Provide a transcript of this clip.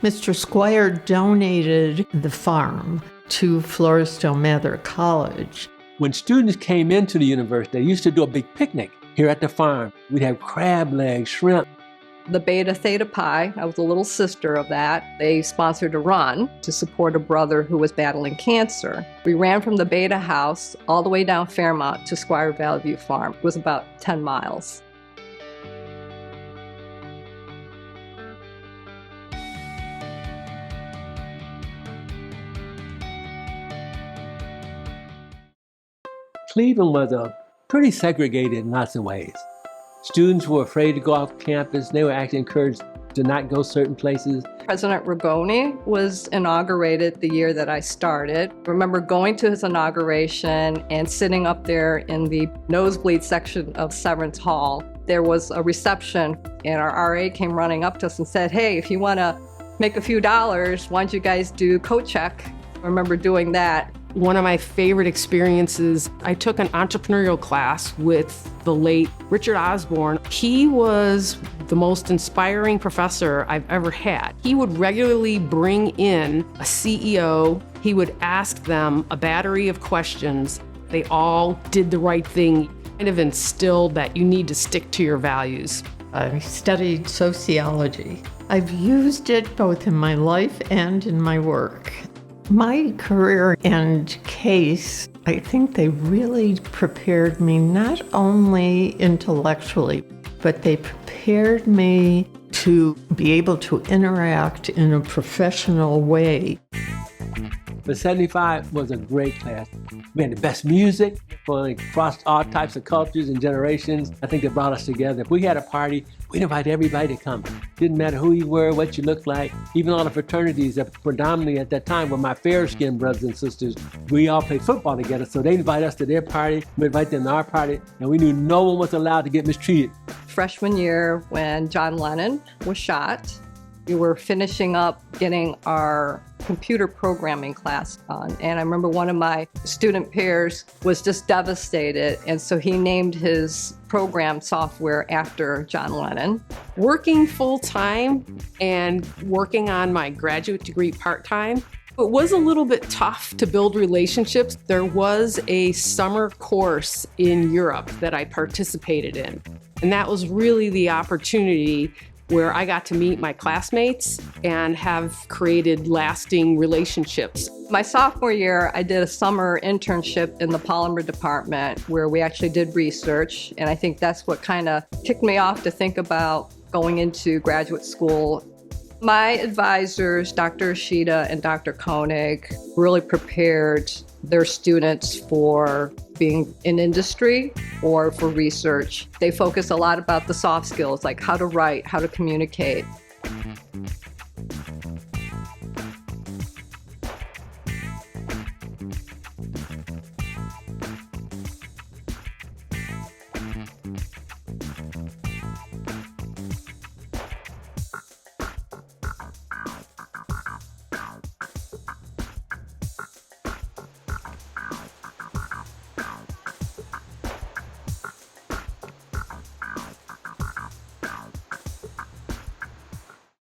Mr. Squire donated the farm to Floresville Mather College. When students came into the university, they used to do a big picnic here at the farm. We'd have crab legs, shrimp. The Beta Theta Pi, I was a little sister of that. They sponsored a run to support a brother who was battling cancer. We ran from the Beta House all the way down Fairmount to Squire Valley View Farm. It was about 10 miles. Cleveland was pretty segregated in lots of ways. Students were afraid to go off campus. They were actually encouraged to not go certain places. President Rigoni was inaugurated the year that I started. I remember going to his inauguration and sitting up there in the nosebleed section of Severance Hall. There was a reception and our RA came running up to us and said, "Hey, if you want to make a few dollars, why don't you guys do coat check?" I remember doing that. One of my favorite experiences, I took an entrepreneurial class with the late Richard Osborne. He was the most inspiring professor I've ever had. He would regularly bring in a CEO. He would ask them a battery of questions. They all did the right thing. Kind of instilled that you need to stick to your values. I studied sociology. I've used it both in my life and in my work. My career and case, I think they really prepared me not only intellectually, but they prepared me to be able to interact in a professional way. But 75 was a great class. We had the best music across all types of cultures and generations. I think it brought us together. If we had a party, we'd invite everybody to come. Didn't matter who you were, what you looked like. Even all the fraternities that predominantly at that time were my fair-skinned brothers and sisters. We all played football together, so they invite us to their party, we invite them to our party, and we knew no one was allowed to get mistreated. Freshman year, when John Lennon was shot, we were finishing up getting our computer programming class done. And I remember one of my student peers was just devastated. And so he named his program software after John Lennon. Working full-time and working on my graduate degree part-time, it was a little bit tough to build relationships. There was a summer course in Europe that I participated in. And that was really the opportunity where I got to meet my classmates and have created lasting relationships. My sophomore year, I did a summer internship in the polymer department where we actually did research. And I think that's what kind of kicked me off to think about going into graduate school. My advisors, Dr. Ishida and Dr. Koenig, really prepared their students for being in industry or for research. They focus a lot about the soft skills, like how to write, how to communicate.